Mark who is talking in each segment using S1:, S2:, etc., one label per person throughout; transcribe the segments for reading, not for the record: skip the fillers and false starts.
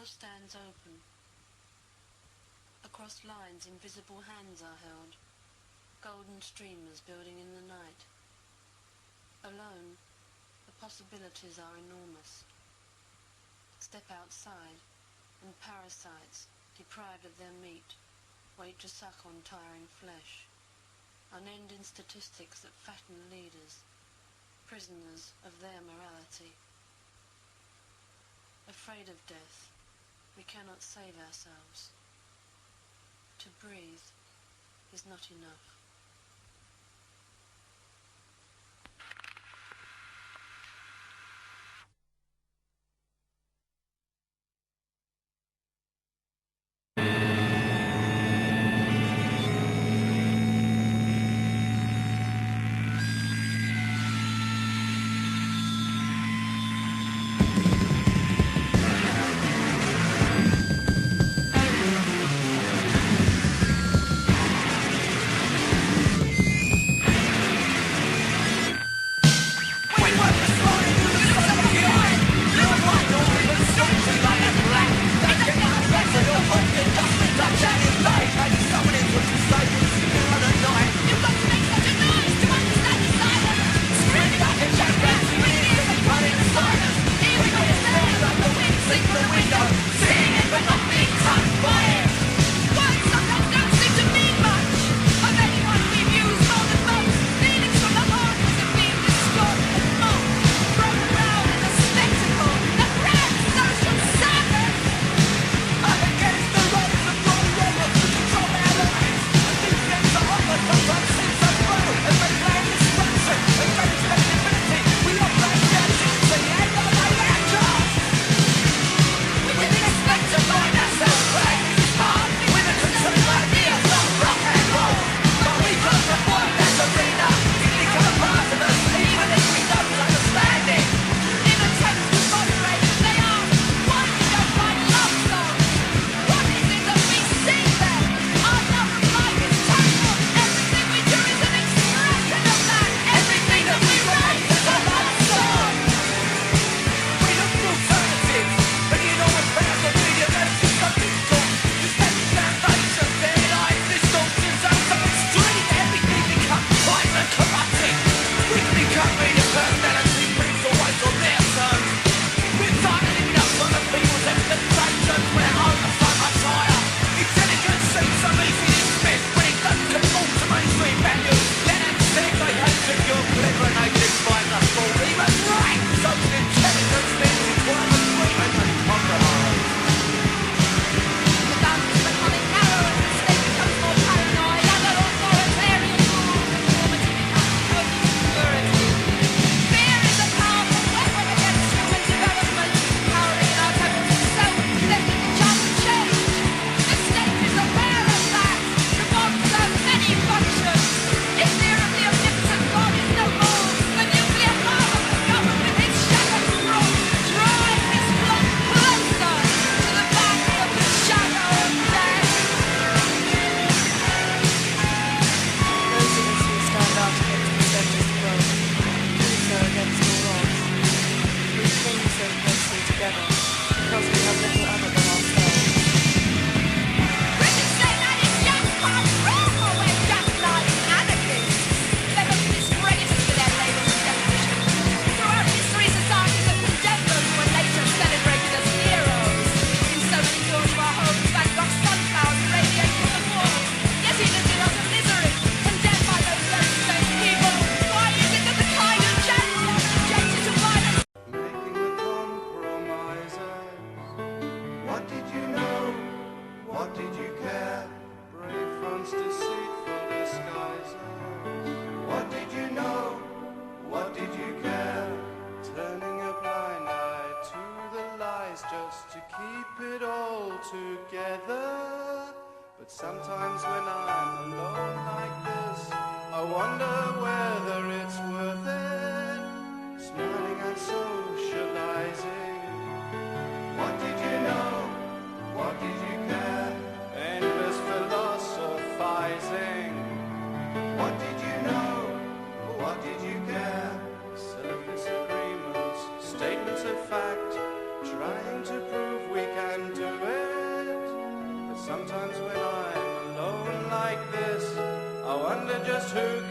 S1: door stands open. Across lines invisible hands are held, golden streamers building in the night. Alone, the possibilities are enormous. Step outside, and parasites, deprived of their meat, wait to suck on tiring flesh. Unending statistics that fatten leaders, prisoners of their morality. Afraid of death, we cannot save ourselves. To breathe is not enough.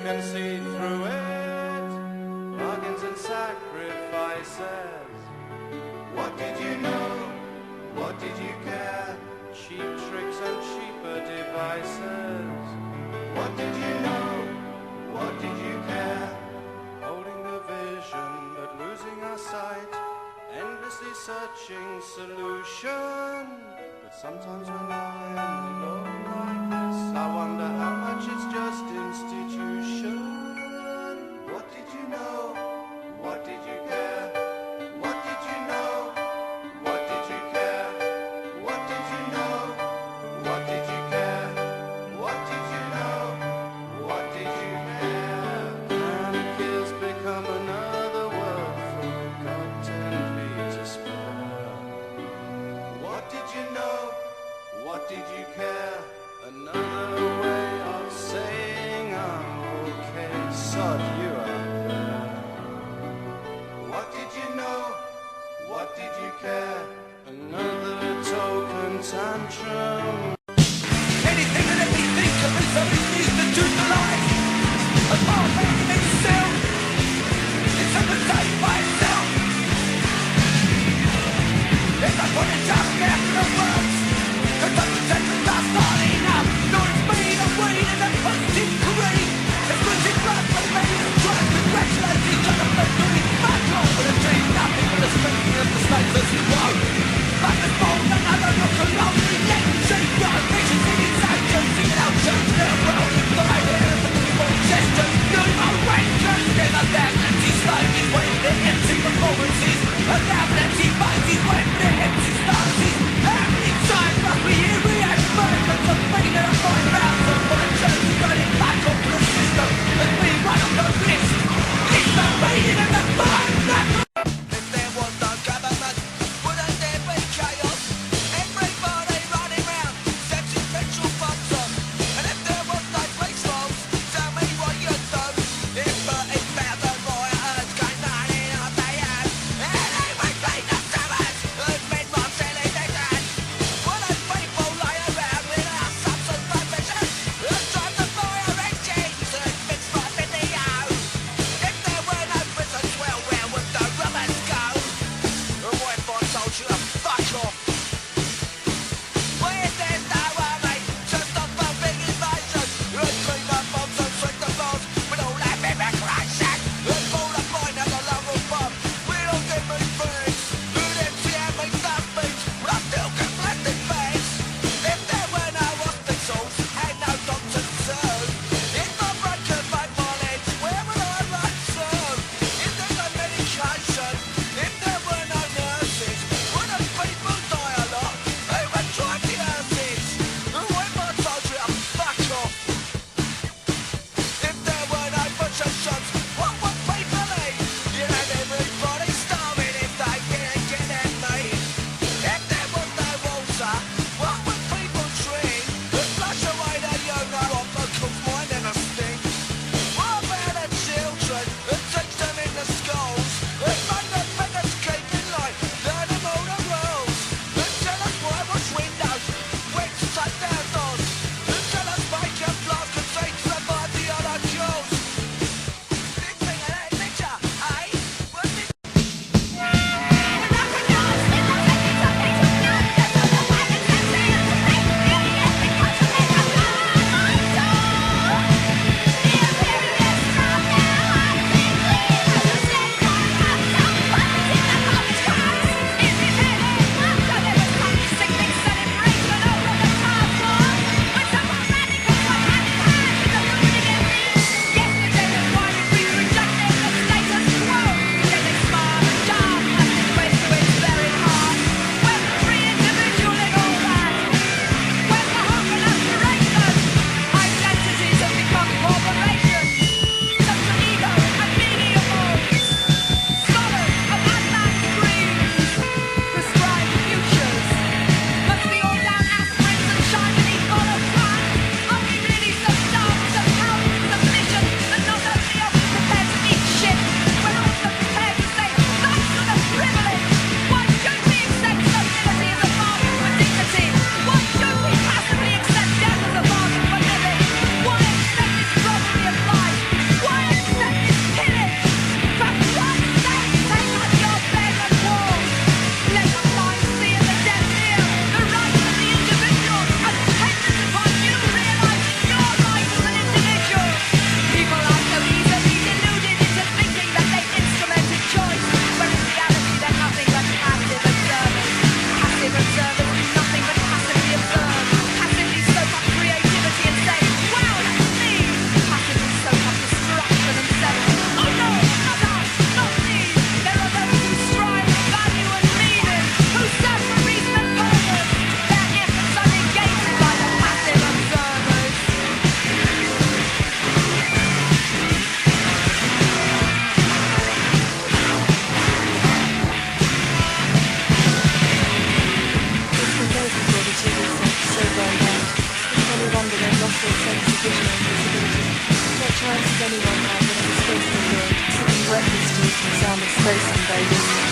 S2: can see through it. Bargains and sacrifices. What did you know? What did you care? Cheap tricks and cheaper devices. What did you know? What did you care? Holding the vision but losing our sight. Endlessly searching solution. But sometimes when I'm alone like this, I wonder how much it's just institution. What did you know? What did you care? What did you know? What did you care? What did you know? What did you care? What did you know? What did you care? Panic has become another word for God 10 feet to spare. What did you know? What did you care? Another way of saying I'm okay.
S3: sound of space invaders.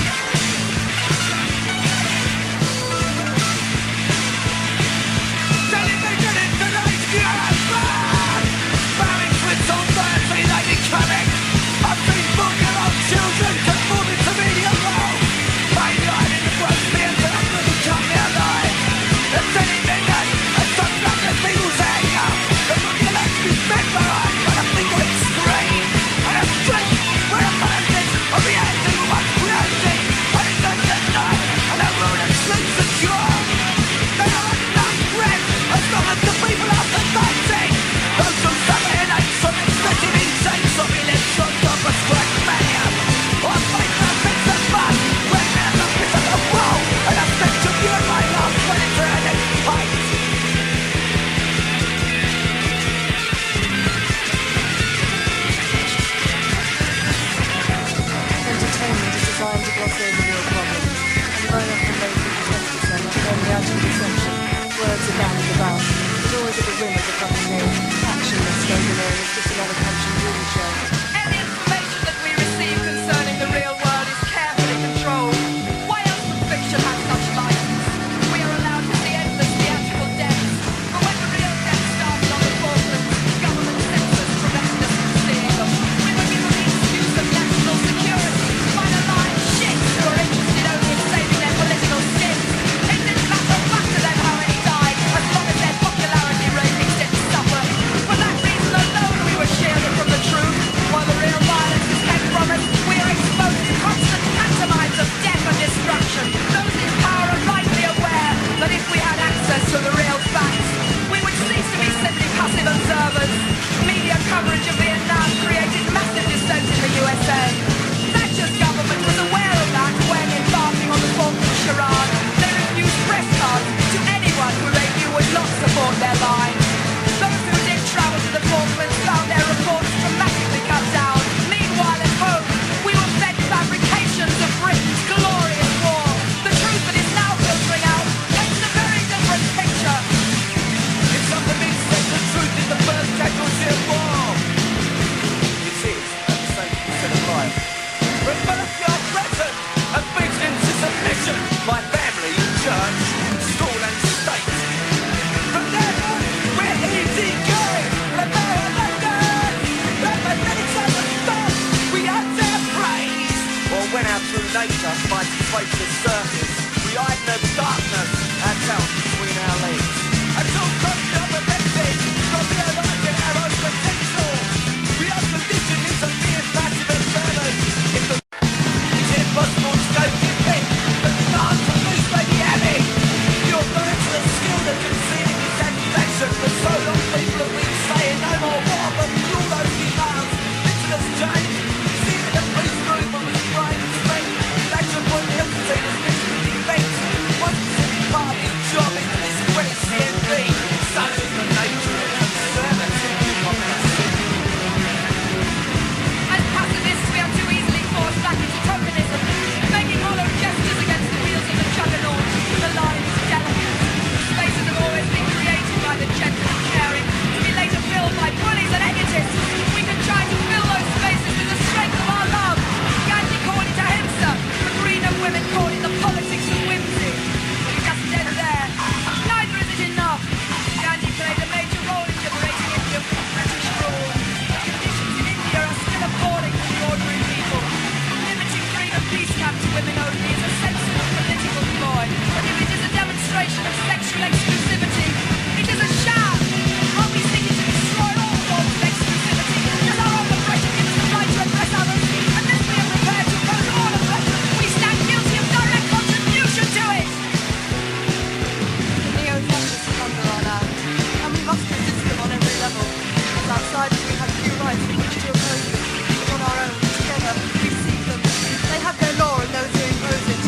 S3: They have their law and those who impose it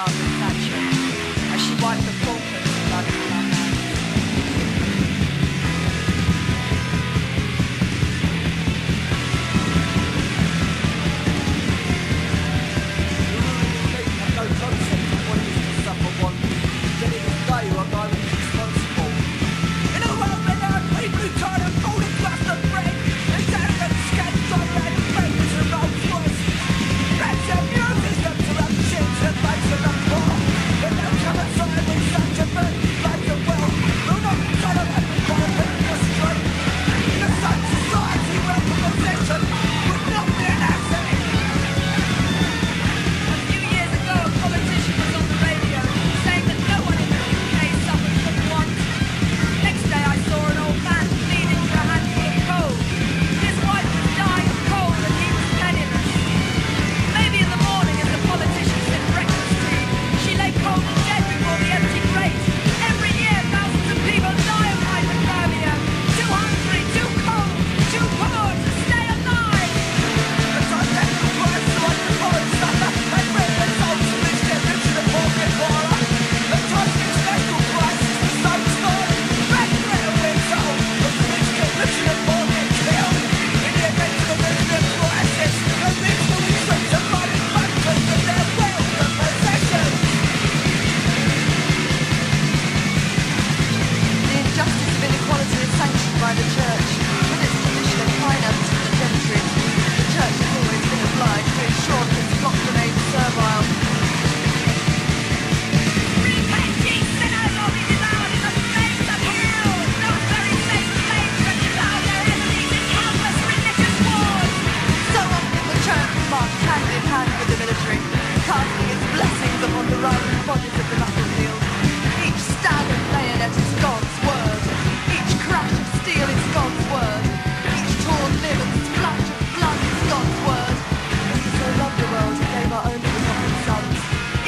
S3: Margaret Thatcher as she wiped the Falklands blood from her hands.
S4: No concept of what it is to suffer want. Then it is they who are most responsible. In a world where there are people who try to fold a crust of bread, and arrogant scats drive around in Bentleys and Rolls Royces. Rats have new systems to rub shit to the face of the poor. But they'll come aside with such a burden like the wealth will not tolerate equality in the street. The such society wealth and possession would not be an asset.
S3: A few years ago, a politician was on the radio saying that no one in the UK suffers from want. Next day, I saw an old man pleading for a handful of coal. His wife was dying of cold and he was penniless. Maybe in the morning, as the politician said breakfast tea, she lay cold and dead before the empty grate. Every year, thousands of people die of hypothermia. Too hungry, too cold, too poor to stay alive.
S4: The time that the price to watch the poor suffer and bring the souls to rich get rich and the poor get poorer. The time the international crisis is so small. Back better we're told, but the rich get rich and the poor get killed. In the event of a nuclear crisis, the rich will be stripped of money bankers of their wealth and possessions.
S3: The injustice of inequality is sanctioned by the Church. With its tradition of finance for the gentry, the Church has always been obliged to ensure that its flock remains servile. Repenting sinners will be devoured in the flames of hell. Those very same flames that devour their enemies in countless religious wars. So often the Church has marched hand in hand with the military, casting its blessings upon the riding bodies of the battlefield. Each stab and bayonet is God's word. Each crash of steel is God's word. Each torn limb and splash of blood is God's word. For he so loved the world, he gave our only begotten sons.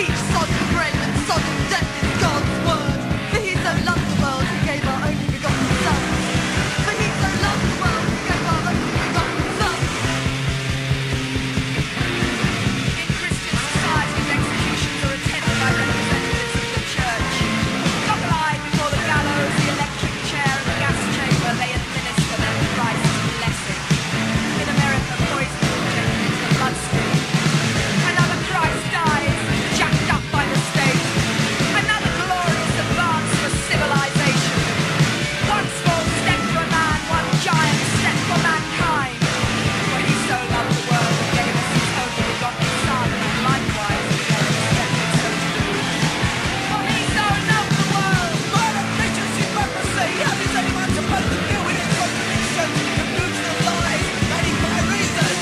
S3: Each sodden grave and sodden death is God's word. For he so loved the world, he gave our only begotten sons. For he so loved the world, he gave our only begotten sons. In Christian societies, executions are attended by representatives of the Church. Goggle-eyed before the gallows, the electric chair and the gas chamber, they administer their Christ's blessing. In America, poison is injected into the bloodstream. Another Christ dies, jacked up by the state. Another glorious advance for civilization. One small step for a man, one giant step for mankind. For he so loved the world and gave us his only begotten Son, and likewise we are expected so to do. For he so loved the world.
S4: But of nation's hypocrisy, how is anyone supposed to deal with its contradictions, confusion of lies, made by reason?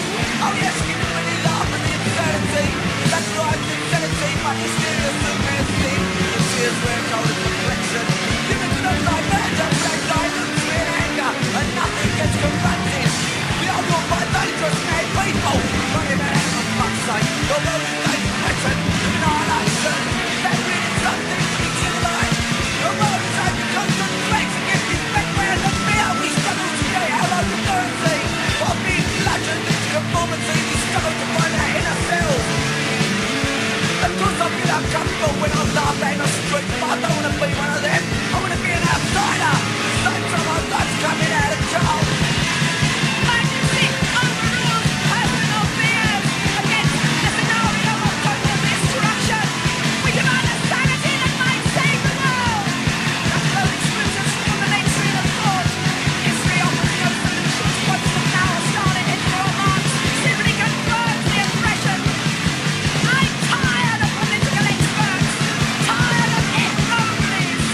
S4: Oh yes, you can really laugh at the absurdity. That drives insanity, but it's still a stupidity. The tears were cold as reflection. Given to the light, man, the black light looks in anger, and nothing gets confronted. We are ruled by dangerous mad people. Running about for fuck's sake, the world is taking prison, annihilation. That really something to be civilized. The world is under constant threats against this background of fear. We struggle to get our own authority. While being bludgeoned into conformity, we struggle to find our inner self. Of course I feel uncomfortable when I'm laughing in the street, but I don't want to be one of them. I want to be an outsider. Same time my life's coming out of jail.
S3: Emergency overrules personal fears against the scenario of total destruction. We demand a sanity that might save the world. That's no exclusions from the mainstream of thought. History offers no solutions. Once from now, Stalin, Hitler or Marx simply confirms the impression. I'm tired of political experts, tired of it onlys.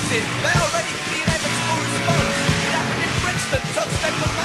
S4: expected. They already the inevitable response. It happened in Brixton, Tugstep